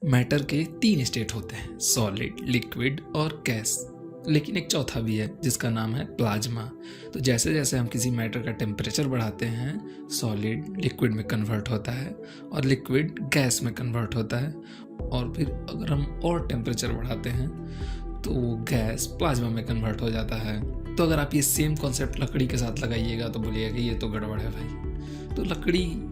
Matter के 3 state होते हैं, सॉलिड, लिक्विड और गैस। लेकिन एक चौथा भी है जिसका नाम है प्लाज्मा। तो जैसे जैसे हम किसी मैटर का टेम्परेचर बढ़ाते हैं, सॉलिड लिक्विड में कन्वर्ट होता है और लिक्विड गैस में कन्वर्ट होता है, और फिर अगर हम और टेम्परेचर बढ़ाते हैं तो वो गैस प्लाज्मा में कन्वर्ट हो जाता है। तो अगर आप ये सेम कॉन्सेप्ट लकड़ी के साथ लगाइएगा तो बोलिएगा ये तो गड़बड़ है भाई। तो लकड़ी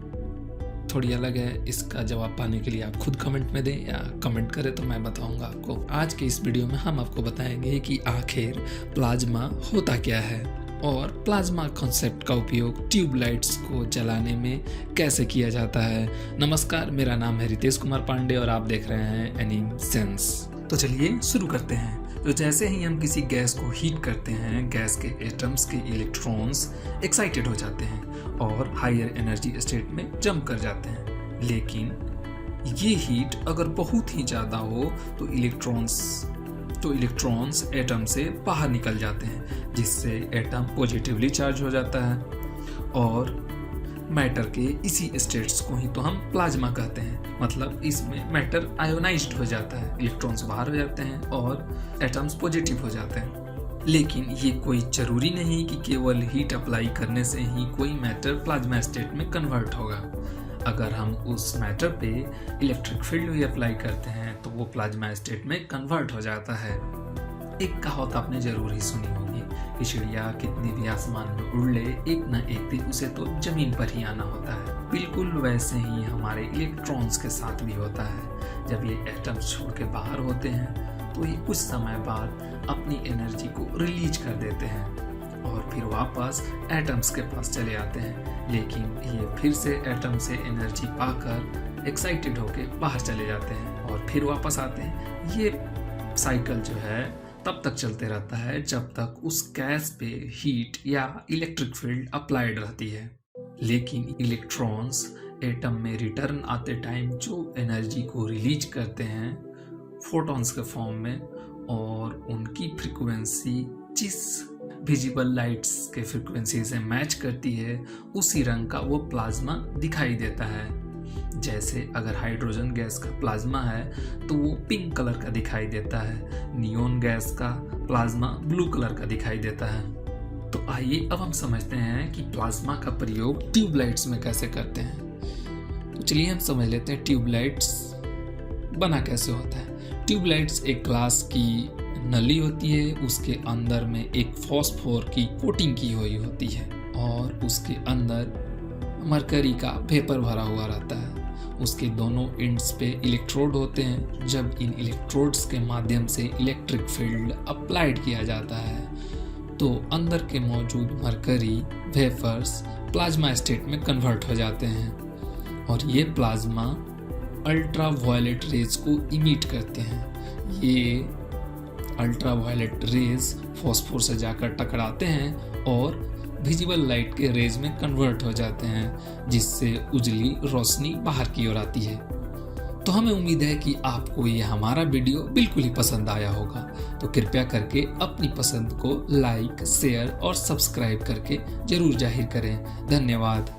थोड़ी अलग है। इसका जवाब पाने के लिए आप खुद कमेंट में दें या कमेंट करें तो मैं बताऊंगा आपको। आज के इस वीडियो में हम आपको बताएंगे कि आखिर प्लाज्मा होता क्या है और प्लाज्मा कॉन्सेप्ट का उपयोग ट्यूबलाइट्स को जलाने में कैसे किया जाता है। नमस्कार, मेरा नाम है रितेश कुमार पांडे और आप देख रहे हैं एनिम सेंस। तो चलिए शुरू करते हैं। तो जैसे ही हम किसी गैस को हीट करते हैं, गैस के एटम्स के इलेक्ट्रॉन्स एक्साइटेड हो जाते हैं और हायर एनर्जी स्टेट में जंप कर जाते हैं। लेकिन ये हीट अगर बहुत ही ज़्यादा हो तो इलेक्ट्रॉन्स एटम से बाहर निकल जाते हैं, जिससे एटम पॉजिटिवली चार्ज हो जाता है और मैटर के इसी स्टेट्स को ही तो हम प्लाज्मा कहते हैं। मतलब इसमें मैटर आयोनाइज्ड हो जाता है, इलेक्ट्रॉन्स बाहर हो जाते हैं और एटम्स पॉजिटिव हो जाते हैं। लेकिन ये कोई जरूरी नहीं कि केवल हीट अप्लाई करने से ही कोई मैटर प्लाज्मा स्टेट में कन्वर्ट होगा। अगर हम उस मैटर पे इलेक्ट्रिक फील्ड भी अप्लाई करते हैं तो वो प्लाज्मा स्टेट में कन्वर्ट हो जाता है। एक कहावत आपने जरूर ही सुनी होगी कि चिड़िया कितनी भी आसमान में उड़ ले, एक न एक दिन उसे तो जमीन पर ही आना होता है। बिल्कुल वैसे ही हमारे इलेक्ट्रॉन्स के साथ भी होता है। जब ये एटम्स छोड़ के बाहर होते हैं तो ये कुछ समय बाद अपनी एनर्जी को रिलीज कर देते हैं और फिर वापस एटम्स के पास चले आते हैं। लेकिन ये फिर से एटम से एनर्जी पाकर एक्साइटेड होके बाहर चले जाते हैं और फिर वापस आते हैं। ये साइकिल जो है तब तक चलते रहता है जब तक उस गैस पे हीट या इलेक्ट्रिक फील्ड अप्लाइड रहती है। लेकिन इलेक्ट्रॉन्स एटम में रिटर्न आते टाइम जो एनर्जी को रिलीज करते हैं फोटॉन्स के फॉर्म में, और उनकी फ्रीक्वेंसी जिस विजिबल लाइट्स के फ्रीक्वेंसी से मैच करती है उसी रंग का वो प्लाज्मा दिखाई देता है। जैसे अगर हाइड्रोजन गैस का प्लाज्मा है तो वो पिंक कलर का दिखाई देता है, नियोन गैस का प्लाज्मा ब्लू कलर का दिखाई देता है। तो आइए अब हम समझते हैं कि प्लाज्मा का प्रयोग ट्यूबलाइट्स में कैसे करते हैं। तो चलिए हम समझ लेते हैं ट्यूबलाइट्स बना कैसे होता है। ट्यूबलाइट्स एक ग्लास की नली होती है, उसके अंदर में एक फॉस्फोर की कोटिंग की हुई होती है और उसके अंदर मरकरी का वेपर भरा हुआ रहता है। उसके दोनों एंड्स पे इलेक्ट्रोड होते हैं। जब इन इलेक्ट्रोड्स के माध्यम से इलेक्ट्रिक फील्ड अप्लाइड किया जाता है तो अंदर के मौजूद मरकरी वेपर्स प्लाज्मा स्टेट में कन्वर्ट हो जाते हैं और ये प्लाज्मा अल्ट्रा वायलेट रेज को इमिट करते हैं। ये अल्ट्रा वायलेट रेज फॉस्फोर से जाकर टकराते हैं और विजिबल लाइट के रेज में कन्वर्ट हो जाते हैं, जिससे उजली रोशनी बाहर की ओर आती है। तो हमें उम्मीद है कि आपको ये हमारा वीडियो बिल्कुल ही पसंद आया होगा। तो कृपया करके अपनी पसंद को लाइक, शेयर और सब्सक्राइब करके जरूर जाहिर करें। धन्यवाद।